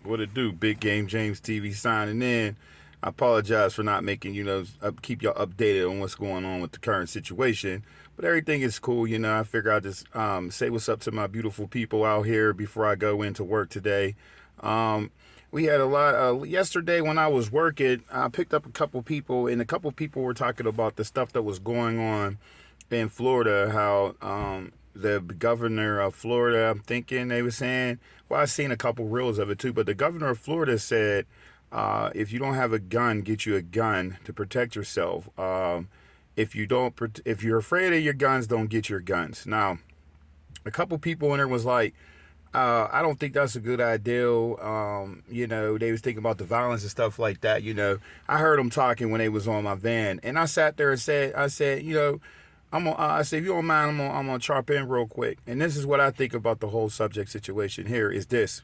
What it do? Big Game James TV signing in. I apologize for not making, keep y'all updated on what's going on with the current situation. But everything is cool, I figure I'll just say what's up to my beautiful people out here before I go into work today. We had a lot, yesterday when I was working, I picked up a couple people, and a couple people were talking about the stuff that was going on in Florida, how the governor of Florida, I'm thinking they were saying, well, I've seen a couple reels of it too, but the governor of Florida said, if you don't have a gun, get you a gun to protect yourself. If you're afraid of your guns, don't get your guns. Now, a couple people in there was like, I don't think that's a good idea. They was thinking about the violence and stuff like that. I heard them talking when they was on my van, and I sat there and said, I said, if you don't mind, I'm gonna chop in real quick. And this is what I think about the whole subject situation here is this.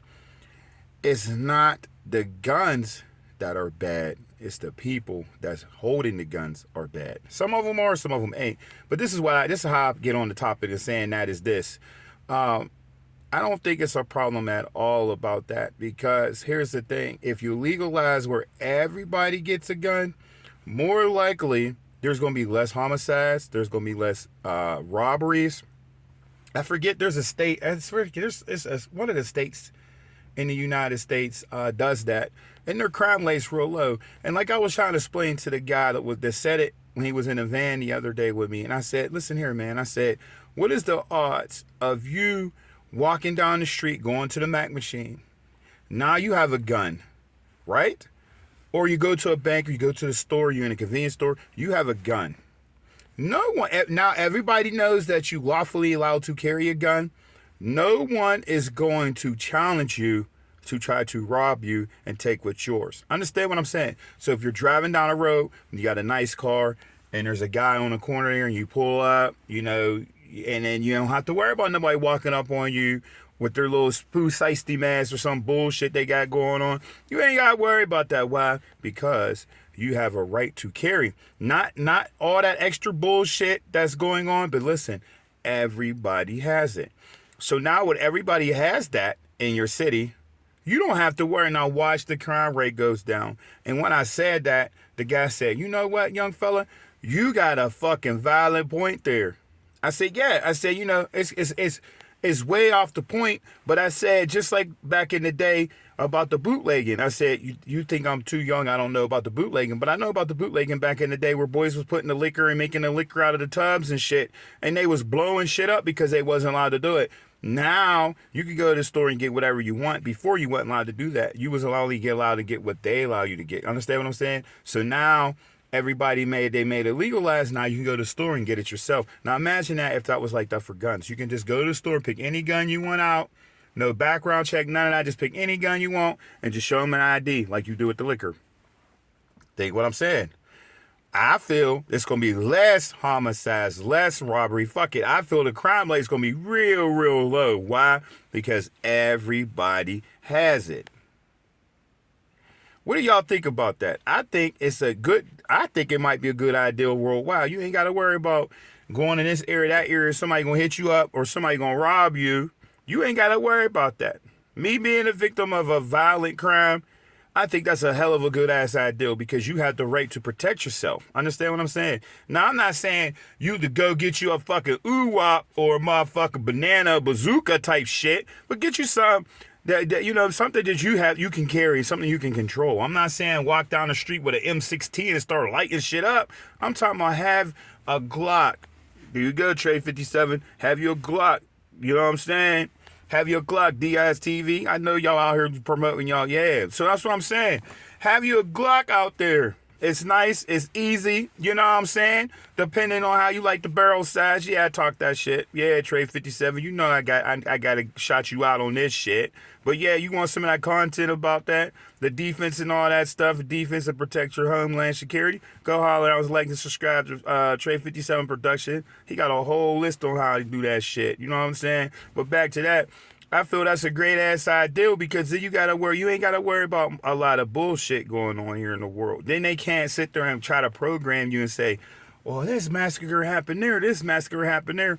It's not the guns that are bad. It's the people that's holding the guns are bad. Some of them are, some of them ain't. But this is how I get on the topic of saying that is this. I don't think it's a problem at all about that, because here's the thing. If you legalize where everybody gets a gun, more likely there's going to be less homicides. There's going to be less robberies. I forget, there's a state, it's one of the states in the United States does that, and their crime rate's real low. And like I was trying to explain to the guy that said it when he was in a van the other day with me, and I said, listen here, man. I said, what is the odds of you walking down the street, going to the Mac machine? Now you have a gun, right? Or you go to a bank, or you go to the store, you're in a convenience store, you have a gun. No one, now everybody knows that you lawfully allowed to carry a gun. No one is going to challenge you to try to rob you and take what's yours. Understand what I'm saying? So if you're driving down a road, and you got a nice car, and there's a guy on the corner there, and you pull up, and then you don't have to worry about nobody walking up on you with their little spoo shiesty mask or some bullshit they got going on. You ain't got to worry about that. Why? Because you have a right to carry. Not all that extra bullshit that's going on, but listen, everybody has it. So now when everybody has that in your city, you don't have to worry. Now watch the crime rate goes down. And when I said that, the guy said, you know what, young fella, you got a fucking valid point there. I said, yeah. I said, it's way off the point, but I said, just like back in the day about the bootlegging, I said, you think I'm too young, I don't know about the bootlegging, but I know about the bootlegging back in the day where boys was putting the liquor and making the liquor out of the tubs and shit, and they was blowing shit up because they wasn't allowed to do it. Now, you can go to the store and get whatever you want. Before, you wasn't allowed to do that. You was only allowed to get what they allow you to get. Understand what I'm saying? So now, everybody made it legalized. Now you can go to the store and get it yourself. Now imagine that if that was like that for guns. You can just go to the store, pick any gun you want out, no background check, none of that. Just pick any gun you want and just show them an ID like you do with the liquor. Think what I'm saying. I feel it's going to be less homicides, less robbery. Fuck it. I feel the crime rate is going to be real, real low. Why? Because everybody has it. What do y'all think about that? I think it might be a good idea worldwide. You ain't got to worry about going in this area, that area, somebody going to hit you up or somebody going to rob you. You ain't got to worry about that. Me being a victim of a violent crime, I think that's a hell of a good ass idea because you have the right to protect yourself. Understand what I'm saying? Now, I'm not saying you to go get you a fucking oo-wop or a motherfucking banana bazooka type shit, but get you some something that you can carry, something you can control. I'm not saying walk down the street with an M16 and start lighting shit up. I'm talking about have a Glock. There you go, Trey 57. Have your Glock. You know what I'm saying? Have your Glock, DISTV. I know y'all out here promoting y'all. Yeah. So that's what I'm saying. Have your Glock out there. It's nice. It's easy. You know what I'm saying? Depending on how you like the barrel size. Yeah, I talk that shit. Yeah, Trey 57. You know I got to shout you out on this shit. But yeah, you want some of that content about that, the defense and all that stuff, defense to protect your homeland security, go holler out, like and subscribe to Trey 57 Production. He got a whole list on how to do that shit. You know what I'm saying? But back to that. I feel that's a great ass idea because then you ain't gotta worry about a lot of bullshit going on here in the world. Then they can't sit there and try to program you and say, well, this massacre happened there, this massacre happened there.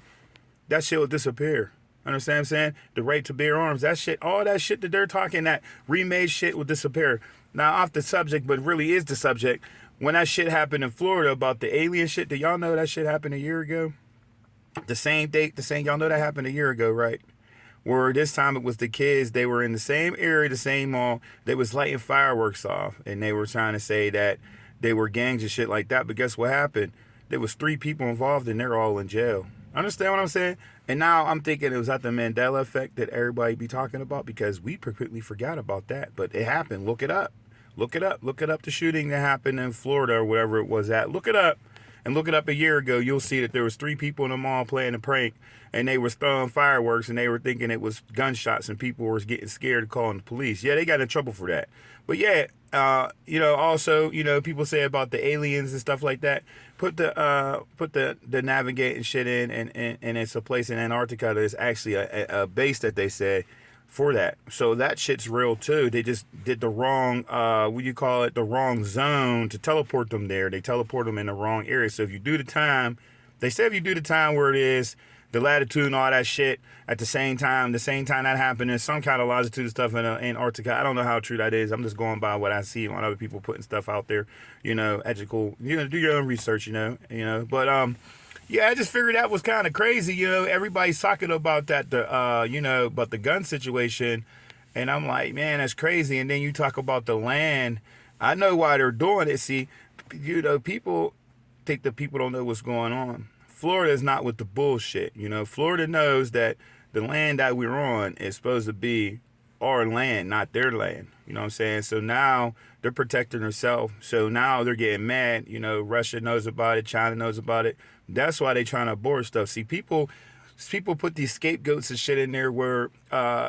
That shit will disappear. Understand what I'm saying? The right to bear arms, that shit, all that shit that they're talking, that remade shit will disappear. Now, off the subject, but really is the subject. When that shit happened in Florida about the alien shit, did y'all know that shit happened a year ago? The same date, y'all know that happened a year ago, right? Where this time it was the kids, they were in the same area, the same mall, they was lighting fireworks off, and they were trying to say that they were gangs and shit like that. But guess what happened? There was 3 people involved, and they're all in jail. Understand what I'm saying? And now I'm thinking, it was that the Mandela effect that everybody be talking about, because we completely forgot about that. But it happened. Look it up. Look it up. Look it up. The shooting that happened in Florida or whatever it was at. Look it up. And look it up a year ago. You'll see that there was 3 people in the mall playing a prank, and they was throwing fireworks, and they were thinking it was gunshots, and people were getting scared of calling the police. Yeah, they got in trouble for that. But yeah, also, people say about the aliens and stuff like that. Put the navigating shit in, and it's a place in Antarctica that is actually a base that they say for that. So that shit's real too. They just did the wrong, the wrong zone to teleport them there. They teleport them in the wrong area. So if you do the time, they say if you do the time where it is, the latitude and all that shit at the same time that happened in some kind of longitude stuff in Antarctica. I don't know how true that is. I'm just going by what I see on other people putting stuff out there, ethical, do your own research, but, yeah, I just figured that was kind of crazy. Everybody's talking about that, about the gun situation. And I'm like, man, that's crazy. And then you talk about the land. I know why they're doing it. See, people think that people don't know what's going on. Florida is not with the bullshit. Florida knows that the land that we're on is supposed to be our land, not their land. You know what I'm saying? So now they're protecting themselves. So now they're getting mad. Russia knows about it. China knows about it. That's why they're trying to abort stuff. See, people put these scapegoats and shit in there where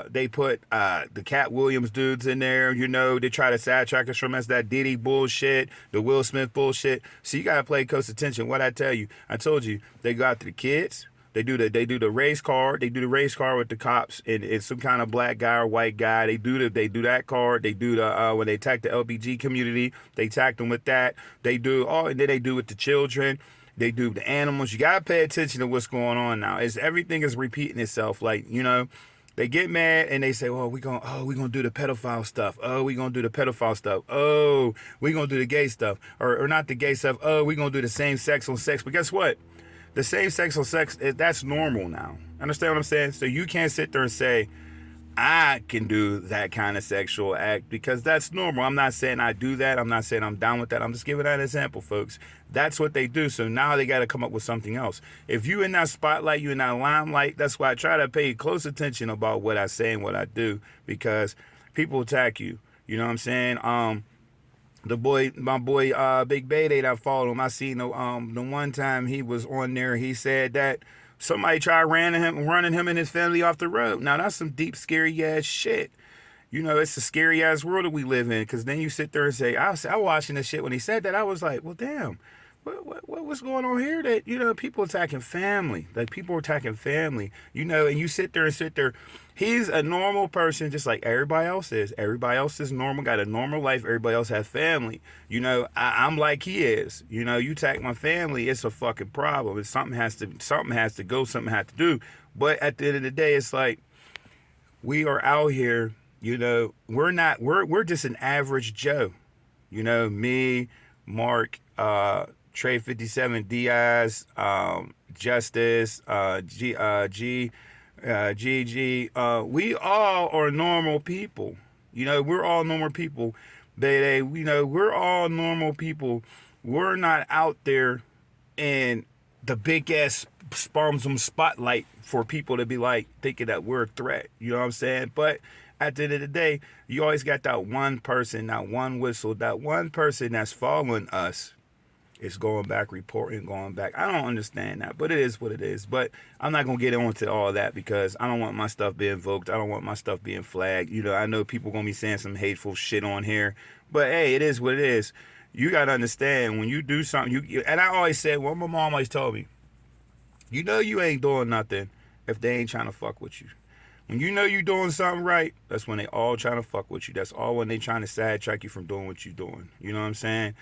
they put the Cat Williams dudes in there. They try to sidetrack us from us, that Diddy bullshit, the Will Smith bullshit. So you got to play close attention. What I tell you, I told you, they go after the kids. They do the race car. They do the race car with the cops, and it's some kind of black guy or white guy. They do that car. They do the when they attack the LBG community, they attack them with that. They do all, and then they do with the children. They do the animals. You gotta pay attention to what's going on now. Everything is repeating itself. They get mad and they say, "Oh, we gonna do the pedophile stuff. Oh, we gonna do the pedophile stuff. Oh, we gonna do the gay stuff, or not the gay stuff. Oh, we gonna do the same sex on sex." But guess what? The same sex on sex, that's normal now. Understand what I'm saying? So you can't sit there and say, I can do that kind of sexual act, because that's normal. I'm not saying I do that. I'm not saying I'm down with that. I'm just giving that example, folks. That's what they do. So now they got to come up with something else. If you in that spotlight, you in that limelight, that's why I try to pay close attention about what I say and what I do, because people attack you. You know what I'm saying? My boy, Big Bayday, that I followed him. I seen the one time he was on there, he said that somebody tried running him and his family off the road. Now that's some deep, scary ass shit. It's a scary ass world that we live in. Because then you sit there and say, I was watching this shit when he said that. I was like, well, damn, what's going on here? That people attacking family, like people attacking family. And you sit there. He's a normal person, just like everybody else is. Everybody else is normal, got a normal life. Everybody else has family. I'm like he is. You attack my family, it's a fucking problem. Something has to go. Something has to do. But at the end of the day, it's like we are out here. We're just an average Joe. Me, Mark, Trey 57, Diaz, Justice, GG, we all are normal people. We're all normal people. We're all normal people. We're not out there in the big ass spotlight for people to be like thinking that we're a threat. You know what I'm saying? But at the end of the day, you always got that one person, that one whistle, that one person that's following us. It's going back, going back. I don't understand that, but it is what it is. But I'm not going to get into all that, because I don't want my stuff being invoked. I don't want my stuff being flagged. I know people going to be saying some hateful shit on here. But, hey, it is what it is. You got to understand, when you do something, and I always said, well, my mom always told me, you ain't doing nothing if they ain't trying to fuck with you. When you doing something right, that's when they all trying to fuck with you. That's all when they trying to sidetrack you from doing what you doing. You know what I'm saying?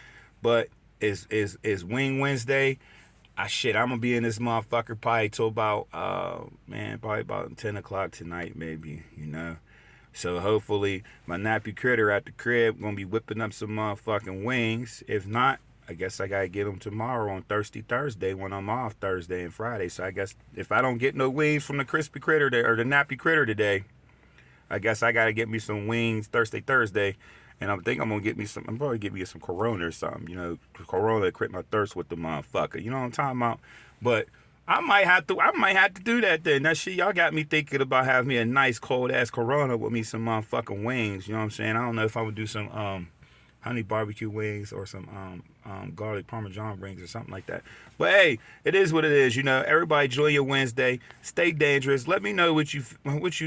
But it's Wing Wednesday. I'm gonna be in this motherfucker probably till about man, probably about 10 o'clock tonight, maybe, you know. So hopefully my nappy critter at the crib gonna be whipping up some motherfucking wings. If not, I guess I gotta get them tomorrow on Thirsty Thursday when I'm off Thursday and Friday. So I guess if I don't get no wings from the crispy critter or the nappy critter today, I guess I gotta get me some wings Thursday. And I think I'm gonna get me some. I'm probably get me some Corona or something. You know, Corona to quit my thirst with the motherfucker. You know what I'm talking about? But I might have to. I might have to do that then. That shit, y'all got me thinking about having me a nice cold ass Corona with me some motherfucking wings. You know what I'm saying? I don't know if I would do some honey barbecue wings or some garlic parmesan wings or something like that. But hey, it is what it is. You know, everybody enjoy your Wednesday. Stay dangerous. Let me know what you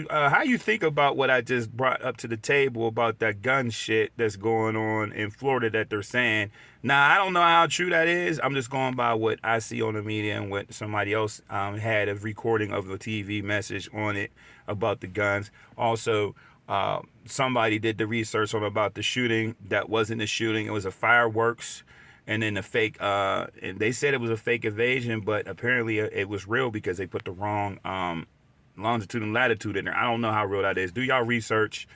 how you think about what I just brought up to the table about that gun shit that's going on in Florida that they're saying. Now, I don't know how true that is. I'm just going by what I see on the media and what somebody else had a recording of a TV message on it about the guns. Also, somebody did the research on about the shooting. That wasn't a shooting. It was a fireworks, and then the fake. And they said it was a fake evasion, but apparently it was real because they put the wrong longitude and latitude in there. I don't know how real that is. Do y'all research?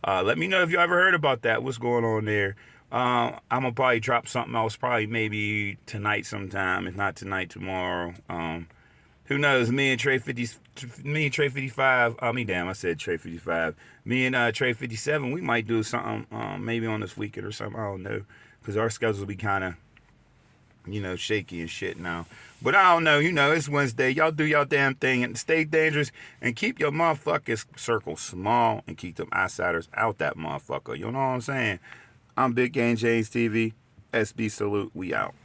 Let me know if you ever heard about that. What's going on there? I'm gonna probably drop something else, probably maybe tonight sometime. If not tonight, tomorrow. Who knows? Me and Trey 55. I said Trey 55. Me and Trey 57. We might do something, maybe on this weekend or something. I don't know, because our schedules will be kind of, shaky and shit now. But I don't know. It's Wednesday. Y'all do y'all damn thing and stay dangerous and keep your motherfucking circle small and keep them outsiders out that motherfucker. You know what I'm saying? I'm Big Game James TV. SB salute. We out.